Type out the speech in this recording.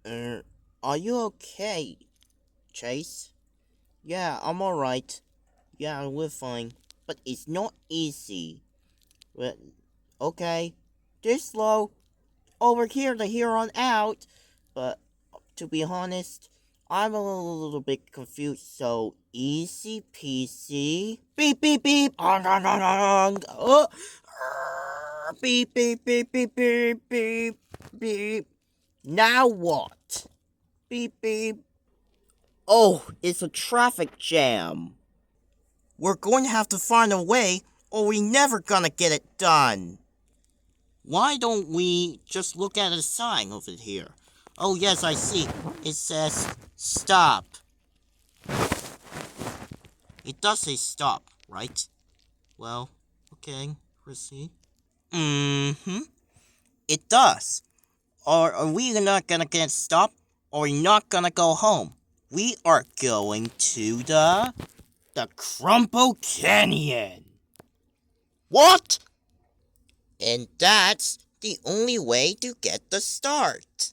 Uh, are you okay, Chase? Yeah, I'm alright. Yeah, we're fine. But it's not easy. But, okay. This slow. Over here to here on out. But, to be honest, I'm a little bit confused, so easy peasy. Beep, beep, beep. Ong, ong, ong, ong. Oh. Beep, beep, beep, beep, beep, beep, beep. Now what? Beep, beep. Oh, it's a traffic jam. We're going to have to find a way, or we never gonna get it done. Why don't we just look at a sign over here? Oh yes, I see. It says stop. It does say stop, right? Well, okay, proceed. Mm-hmm. It does. Or are we not gonna get stopped? Or we're not gonna go home? We are going to the Crumple Canyon. What? And that's the only way to get the start.